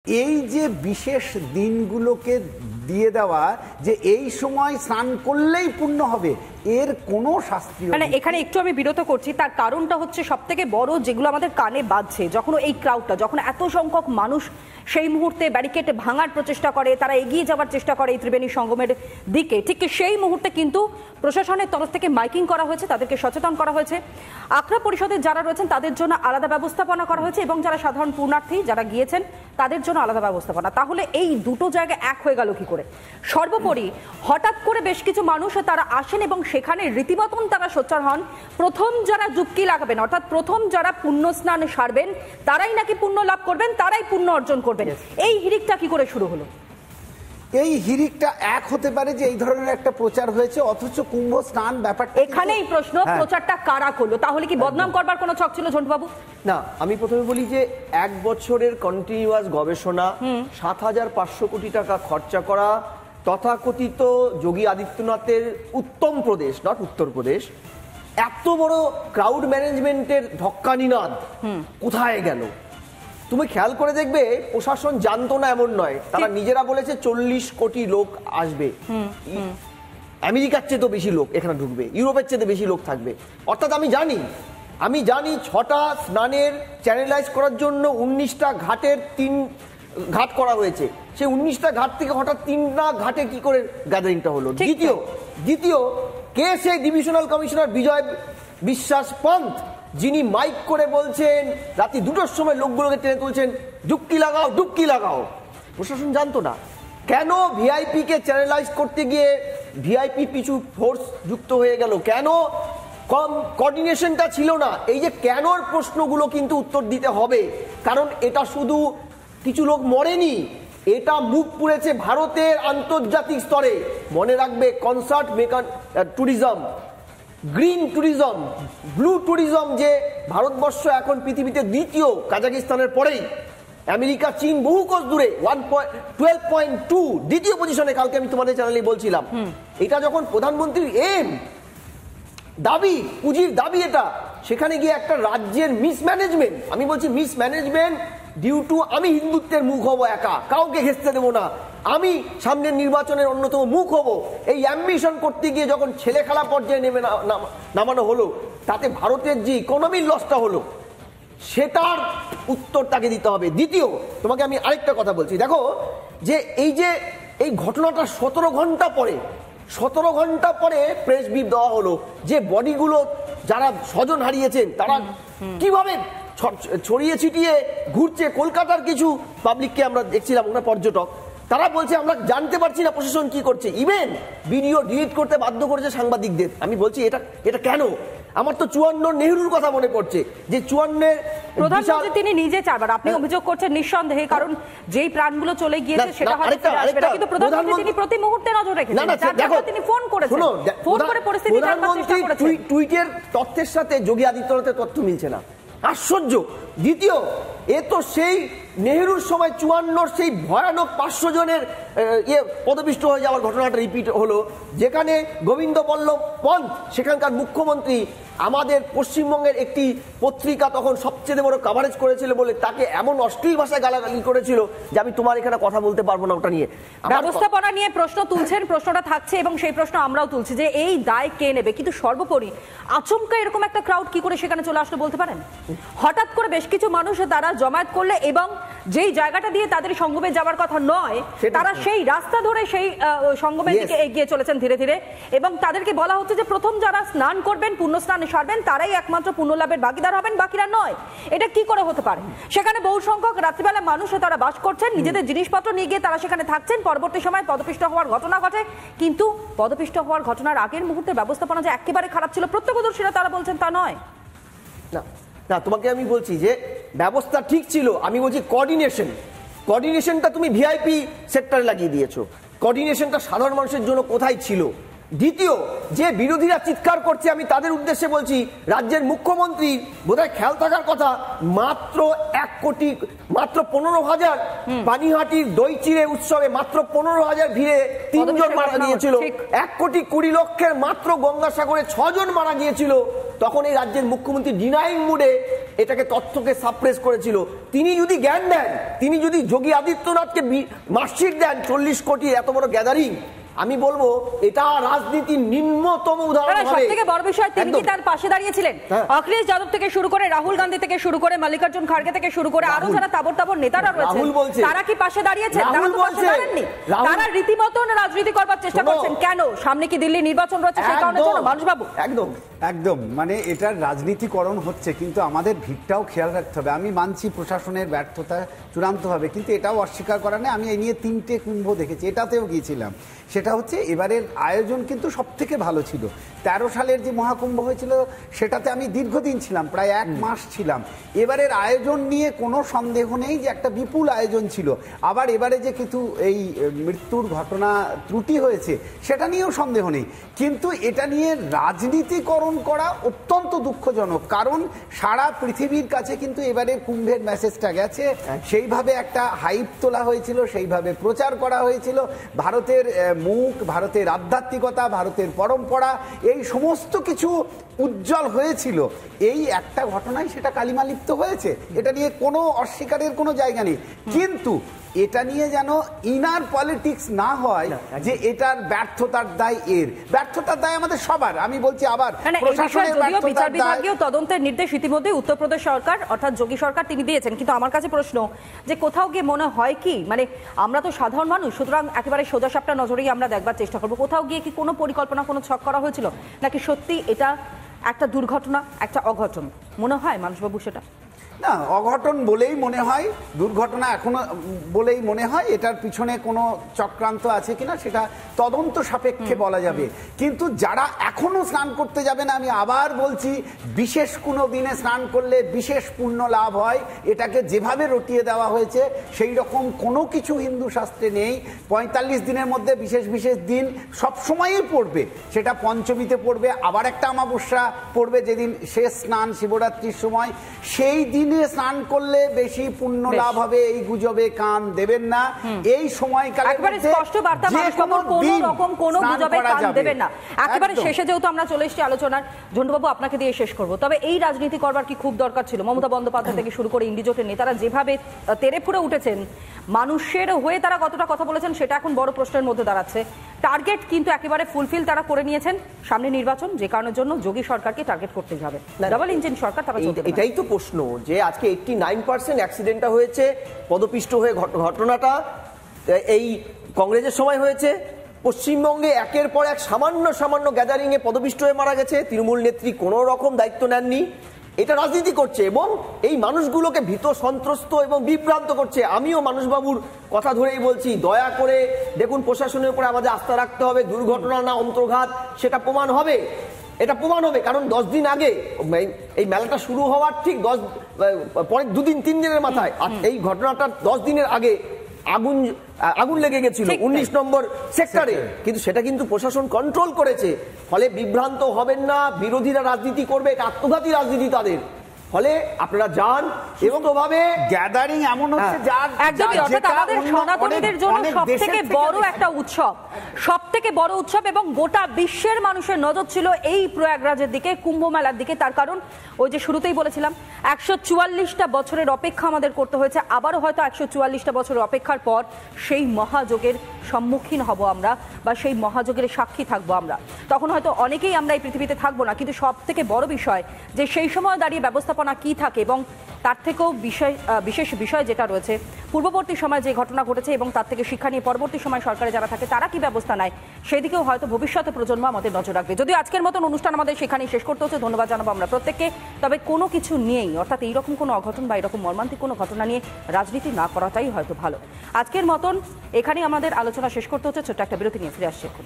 এই যে বিশেষ দিনগুলোকে দিয়ে দেওয়া যে এই সময় স্নান করলেই পুণ্য হবে, এর কোনো শাস্ত্রীয় মানে এখানে একটু আমি বিরত করছি। তার কারণটা হচ্ছে সবথেকে বড়, যেগুলো আমাদের কানে বাজছে, যখন এই ক্রাউডটা, যখন এত সংখ্যক মানুষ সেই মুহূর্তে ব্যারিকেড ভাঙার প্রচেষ্টা করে, তারা এগিয়ে যাওয়ার চেষ্টা করে এই ত্রিবেণী সঙ্গমের দিকে, ঠিক সেই মুহূর্তে কিন্তু প্রশাসনের তরফ থেকে মাইকিং করা হয়েছে, তাদেরকে সচেতন করা হয়েছে। আখড়া পরিষদের যারা রয়েছেন তাদের জন্য আলাদা ব্যবস্থাপনা করা হয়েছে এবং যারা সাধারণ পূর্ণার্থী যারা গিয়েছেন তাদের জন্য আলাদা ব্যবস্থাপনা। তাহলে এই দুটো জায়গা এক হয়ে গেল কি করে? সর্বোপরি হঠাৎ করে বেশ কিছু মানুষ তারা আসেন এবং সেখানে রীতিমতন তারা সোচ্চার হন। প্রথম যারা ডুবকি লাগাবেন, অর্থাৎ প্রথম যারা পুণ্য স্নান সারবেন, তারাই নাকি পুণ্য লাভ করবেন, তারাই পুণ্য অর্জন করবেন। এই হিড়িকটা কি করে শুরু হলো? এই হিড়িকটা এক হতে পারে যে এই ধরনের একটা প্রচার হয়েছে, অথচ কুম্ভ স্নান ব্যাপারটা এখানেই প্রশ্ন, প্রচারটা কারা করলো? তাহলে কি বদনাম করবার কোনো ছক ছিল ঝন্টুবাবু? না, আমি প্রথমে বলি যে 1 বছরের কন্টিনিউয়াস গবেষণা, ৭৫০০ কোটি টাকা খরচা করা, তথাকথিত যোগী আদিত্যনাথের উত্তম প্রদেশ, নট উত্তরপ্রদেশ, এত বড় ক্রাউড ম্যানেজমেন্টের ঢক্কানিনাদ কোথায় গেল? তুমি খেয়াল করে দেখবে প্রশাসন জানতো না এমন নয়, তারা নিজেরা বলেছে 40 কোটি লোক আসবে, আমেরিকার চেয়ে তো বেশি লোক এখানে ঢুকবে, ইউরোপের চেয়ে বেশি লোক থাকবে। অর্থাৎ আমি জানি 6টা স্নানের চ্যানেলাইজ করার জন্য 19টা ঘাটের 3 ঘাট করা হয়েছে। সেই 19টা ঘাট থেকে হঠাৎ 3টা ঘাটে কি করে গ্যাদারিংটা হলো? দ্বিতীয় কে সেই ডিভিশনাল কমিশনার বিজয় বিশ্বাস পন্থ, যিনি মাইক করে বলছেন রাতে 2টোর সময় লোকগুলোকে টেনে তুলছেন, ডুবকি লাগাও ডুবকি লাগাও। প্রশাসন জানতো না কেন? ভিআইপি কে চ্যানেলাইজ করতে গিয়ে ভিআইপি পিছু ফোর্স যুক্ত হয়ে গেল, কেন কোঅর্ডিনেশনটা ছিল না? এই যে কেনর প্রশ্নগুলো কিন্তু উত্তর দিতে হবে, কারণ এটা শুধু কিছু লোক মরেনি, এটা মুখ পুড়েছে ভারতের আন্তর্জাতিক স্তরে। মনে রাখবে, concert tourism, green tourism, blue tourism, যে ভারতবর্ষ এখন পৃথিবীতে দ্বিতীয় কাজাকিস্তানের পরেই, আমেরিকা চীন বহু কোষ দূরে 12.2 দ্বিতীয় পজিশনে। কালকে আমি তোমাদের চ্যানেলে বলছিলাম, এটা যখন প্রধানমন্ত্রীর দাবি, পুঁজির দাবি এটা, সেখানে গিয়ে একটা রাজ্যের মিসম্যানেজমেন্ট, আমি বলছি মিসম্যানেজমেন্ট ডিউ টু আমি হিন্দুত্বের মুখ হব, একা কাউকে ঘেঁচতে দেবো না, আমি সামনের নির্বাচনের অন্যতম মুখ হব, এই অ্যাম্বিশন করতে গিয়ে যখন ছেলে খেলা পর্যায়ে নামানো হলো, তাতে ভারতের যে ইকোনমির লসটা হলো, সেটার উত্তর তাকে দিতে হবে। দ্বিতীয়, তোমাকে আমি আরেকটা কথা বলছি, দেখো যে এই ঘটনাটা 17 ঘন্টা পরে প্রেস ব্রিফ দেওয়া হলো যে বডিগুলো যারা স্বজন হারিয়েছেন তারা কিভাবে ছড়িয়ে ছিটিয়ে ঘুরছে। কলকাতার কিছু পাবলিককে আমরা দেখছিলাম, ওনার পর্যটক, তারা বলছে আমরা জানতে পারছি না প্রশাসন কি করছে, ইভেন ভিডিও ডিলিট করতে বাধ্য করেছে সাংবাদিকদের। আমি বলছি এটা কেন? আমার তো 54 নেহরুর কথা মনে পড়ছে, যে 54 প্রধানমন্ত্রী তিনি নিজে 4 বার, আপনি অভিযোগ করছেন নিঃসন্দেহে, কারণ যেই প্রাণগুলো চলে গিয়েছে সেটা হয়তো কিন্তু প্রধানমন্ত্রী তিনি প্রতি মুহূর্তে নজর রেখেছেন, তিনি ফোন করেছেন, ফোন করে পরিস্থিতি জানার চেষ্টা করেছেন। টুইটের তথ্যের সাথে যোগী আদিত্যনাথের তথ্য মিলছে না, আশ্চর্য। দ্বিতীয়, এ তো সেই নেহরুর সময় 54 সেই ভয়ানক 500 জনের পদপিষ্ট হয়ে যাওয়ার ঘটনাটা রিপিট হলো, যেখানে গোবিন্দ বল্লভ পন্থ সেখানকার মুখ্যমন্ত্রী আমাদের পশ্চিমবঙ্গের একটি পত্রিকা তখন সবচেয়ে বড় কভারেজ করেছিল বলে তাকে এমন অশ্লীল ভাষায় গালাগালি করেছিল যে আমি তোমার এখানে কথা বলতে পারবো না। ওটা নিয়ে ব্যবস্থাপনা নিয়ে প্রশ্ন তুলছেন, প্রশ্নটা থাকছে এবং সেই প্রশ্ন আমরাও তুলছি যে এই দায় কে নেবে। কিন্তু সর্বোপরি আচমকা এরকম একটা ক্রাউড কি করে সেখানে চলে আসলো বলতে পারেন? হঠাৎ করে বেশ কিছু মানুষ তারা জমায়েত করলে এবং যেই জায়গাটা দিয়ে তাদের সঙ্গমে যাওয়ার কথা নয়, তারা সেই রাস্তা ধরে সেই সঙ্গমের দিকে এগিয়ে চলেছেন ধীরে ধীরে, এবং তাদেরকে বলা হচ্ছে যে প্রথম যারা স্নান করবেন, পুণ্য স্নান সারবেন, তারাই একমাত্র পুণ্য লাভের ভাগিদার হবেন, বাকিরা নয়। এটা কি করে হতে পারে? সেখানে বহু সংখ্যক রাত্রিবেলা মানুষ তারা বাস করছেন, নিজেদের জিনিসপত্র নিয়ে গিয়ে তারা সেখানে থাকছেন, পরবর্তী সময় পদপিষ্ট হওয়ার ঘটনা ঘটে। কিন্তু পদপিষ্ট হওয়ার ঘটনার আগের মুহূর্তে ব্যবস্থাপনা যে একেবারে খারাপ ছিল, প্রত্যক্ষদর্শীরা তারা বলছেন তা নয়। না, তোমাকে আমি বলছি যে ব্যবস্থা ঠিক ছিল, আমি বলছি কোঅর্ডিনেশনটা তুমি ভিআইপি সেক্টরে লাগিয়ে দিয়েছো, কোঅর্ডিনেশনটা সাধারণ মানুষের জন্য কোথায় ছিল? দ্বিতীয়, যে বিরোধীরা চিৎকার করছে আমি তাদের উদ্দেশ্যে বলছি, রাজ্যের মুখ্যমন্ত্রী বোধহয় খেয়াল থাকার কথা, মাত্র 15,000 পানিহাটির দই চিড়ে উৎসবে মাত্র 15,000 ভিড়ে 3 জন মারা গিয়েছিল। 1,20,00,000 মাত্র গঙ্গাসাগরে 6 জন মারা গিয়েছিল। তখন এই রাজ্যের মুখ্যমন্ত্রী ডিনাইং মুডে এটাকে তথ্যকে সাপ্রেস করেছিল। তিনি যদি জ্ঞান দেন, তিনি যদি যোগী আদিত্যনাথকে মার্কশিট দেন 40 কোটি এত বড় গ্যাদারিং, আমি বলবো এটা রাজনীতির নিম্নতম উদাহরণ হবে। সবথেকে বড় বিষয়, তিনি কি তার পাশে দাঁড়িয়েছিলেন? অখিলেশ যাদব থেকে শুরু করে, রাহুল গান্ধী থেকে শুরু করে, মল্লিকার্জুন খাড়গে থেকে শুরু করে, আরো যারা তাবড় তাবড় নেতারা রয়েছেন, তারা কি পাশে দাঁড়িয়েছেন? তারা তো পাশে দাঁড়াননি। তারা রীতিমতো রাজনীতি করবার চেষ্টা করছেন। কেন? সামনে কি দিল্লি নির্বাচন রয়েছে, সেই কারণে জন্য মানুষবাবু একদম মানে এটার রাজনীতিকরণ হচ্ছে, কিন্তু আমাদের ভিড়টাও খেয়াল রাখতে হবে। আমি মানছি প্রশাসনের ব্যর্থতা চূড়ান্ত হবে, কিন্তু এটাও অস্বীকার করা নেই। আমি এই নিয়ে 3টে কুম্ভ দেখেছি, এটাতেও গিয়েছিলাম। সেটা হচ্ছে এবারের আয়োজন কিন্তু সব থেকে ভালো ছিল। 13 সালের যে মহাকুম্ভ হয়েছিল সেটাতে আমি দীর্ঘদিন ছিলাম, প্রায় 1 মাস ছিলাম। এবারের আয়োজন নিয়ে কোনো সন্দেহ নেই যে একটা বিপুল আয়োজন ছিল। আবার এবারে যে কিছু এই মৃত্যুর ঘটনা ত্রুটি হয়েছে সেটা নিয়েও সন্দেহ নেই, কিন্তু এটা নিয়ে রাজনীতিকরণ করা অত্যন্ত দুঃখজনক। কারণ সারা পৃথিবীর কাছে কিন্তু এবারে কুম্ভের মেসেজটা গেছে, সেইভাবে একটা হাইপ তোলা হয়েছিল, সেইভাবে প্রচার করা হয়েছিল। ভারতের মুখ, ভারতের আধ্যাত্মিকতা, ভারতের পরম্পরা, এই সমস্ত কিছু উজ্জ্বল হয়েছিল। এই একটা ঘটনায় সেটা কালিমালিপ্ত হয়েছে, এটা নিয়ে কোনো অস্বীকারের কোনো জায়গা নেই। কিন্তু এটা নিয়ে যেন ইনার পলিটিক্স না হয় যে এটার ব্যর্থতার দায় এর। ব্যর্থতার দায় আমাদের সবার। আমি বলছি আবার, প্রশাসনের বিচার বিভাগীয় তদন্তের নির্দেশ ইতিমধ্যে উত্তরপ্রদেশ সরকার অর্থাৎ যোগী সরকার তিনি দিয়েছেন, কিন্তু আমার কাছে প্রশ্ন যে কোথাও গিয়ে মনে হয় কি, মানে আমরা তো সাধারণ মানুষ, সুতরাং একেবারে সোজাসাপটা নজরেই আমরা দেখবার চেষ্টা করবো, কোথাও গিয়ে কি কোনো পরিকল্পনা, কোনো ছক করা হয়েছিল, নাকি সত্যি এটা একটা দুর্ঘটনা, একটা অঘটন মনে হয় মানুষবাবু? সেটা না, অঘটন বলেই মনে হয়, দুর্ঘটনা এখনো বলেই মনে হয়। এটার পিছনে কোনো চক্রান্ত আছে কিনা সেটা তদন্ত সাপেক্ষে বলা যাবে। কিন্তু যারা এখনো স্নান করতে যাবে না, আমি আবার বলছি, বিশেষ কোনো দিনে স্নান করলে বিশেষ পুণ্য লাভ হয়, এটাকে যেভাবে রটিয়ে দেওয়া হয়েছে সেই রকম কোনো কিছু হিন্দু শাস্ত্রে নেই। 45 দিনের মধ্যে বিশেষ বিশেষ দিন সবসময়ই পড়বে, সেটা পঞ্চমীতে পড়বে, আবার একটা অমাবস্যা পড়বে যেদিন শেষ স্নান শিবরাত্রির সময়, সেই দিন স্নান করলে বেশি পুণ্য লাভ হবে, এই গুজবে কান দেবেন না। এই সময়কালে একেবারে স্পষ্ট বার্তা, কোনো রকম কোনো গুজবে কান দেবেন না। একেবারে শেষে যেহেতু আমরা চলে এসেছি আলোচনার, ঝন্টুবাবু আপনাকে দিয়ে শেষ করব। তবে এই রাজনীতি করবার কি খুব দরকার ছিল? মমতা বন্দ্যোপাধ্যায় থেকে শুরু করে ইন্ডিজোটের নেতারা যেভাবে তেড়ে ফুঁড়ে উঠেছেন, মানুষের হয়ে তারা কতটা কথা বলেছেন সেটা এখন বড় প্রশ্নের মধ্যে দাঁড়াচ্ছে। টার্গেট কিন্তু একেবারে ফুলফিল তারা করে নিয়েছেন। সামনে নির্বাচন, যে কারণের জন্য যোগী সরকারকে টার্গেট করতেই হবে। ডাবল ইঞ্জিন সরকার তারা চলতে, এটাই তো প্রশ্ন যে আজকে 89% অ্যাক্সিডেন্টটা হয়েছে পদপিষ্ট হয়ে, ঘটনাটা এই কংগ্রেসের সময় হয়েছে। পশ্চিমবঙ্গে একের পর এক সামান্য গ্যাদারিং এ পদপিষ্ট হয়ে মারা গেছে, তৃণমূল নেত্রী কোনো রকম দায়িত্ব নেননি। এটা রাজনীতি করছে এবং এই মানুষগুলোকে ভীত, সন্ত্রস্ত এবং বিভ্রান্ত করছে। আমিও মানুষবাবুর কথা ধরেই বলছি, দয়া করে দেখুন, প্রশাসনের উপরে আমাদের আস্থা রাখতে হবে। দুর্ঘটনা না অন্তর্ঘাত সেটা প্রমাণ হবে, এটা প্রমাণ হবে। কারণ 10 দিন আগে এই মেলাটা শুরু হওয়ার ঠিক পরে 2-3 দিনের মাথায় এই ঘটনাটা 10 দিনের আগে আগুন লেগে গেছিল 19 নম্বর সেক্টরে, কিন্তু সেটা কিন্তু প্রশাসন কন্ট্রোল করেছে। ফলে বিভ্রান্ত হবেন না, বিরোধীরা রাজনীতি করবে, এটা আত্মঘাতী রাজনীতি তাদের। ফলে আপনারা যান এবং ওভাবে গ্যাদারিং এমন হচ্ছে যার একদমই, অর্থাৎ আমাদের সনাতনীদের জন্য সবথেকে বড় একটা উৎসব, সবথেকে বড় উৎসব, এবং গোটা বিশ্বের মানুষের নজর ছিল এই প্রয়াগরাজের দিকে, কুম্ভ মেলার দিকে। তার কারণ ওই যে শুরুতেই বলেছিলাম, 144টা বছরের অপেক্ষা আমাদের করতে হয়েছে। আবারও হয়তো 144টা বছরের অপেক্ষার পর সেই মহাযোগের সম্মুখীন হব আমরা, বা সেই মহাযোগের সাক্ষী থাকবো আমরা। তখন হয়তো অনেকেই আমরা এই পৃথিবীতে থাকবো না, কিন্তু সব থেকে বড় বিষয় যে সেই সময় দাঁড়িয়ে ব্যবস্থাপনা কি থাকে, এবং তার থেকেও বিশেষ বিষয় যেটা রয়েছে, পূর্ববর্তী সময় যে ঘটনা ঘটেছে এবং তার থেকে শিক্ষা নিয়ে পরবর্তী সময় সরকারে যারা থাকে তারা কি ব্যবস্থা নেয়, সেই দিকেও হয়তো ভবিষ্যতে প্রজন্ম আমাদের নজর রাখবে। যদিও আজকের মতন অনুষ্ঠান আমাদের সেখানেই শেষ করতে হচ্ছে, ধন্যবাদ জানাবো আমরা প্রত্যেককে। তবে কোনো কিছু নিয়েই, অর্থাৎ এইরকম কোনো অঘটন বা এরকম মর্মান্তিক কোনো ঘটনা নিয়ে রাজনীতি না করাটাই হয়তো ভালো। আজকের মতন এখানেই আমাদের আলোচনা শেষ করতে হচ্ছে। ছোট্ট একটা বিরতি নিয়ে ফিরে আসছে এখন।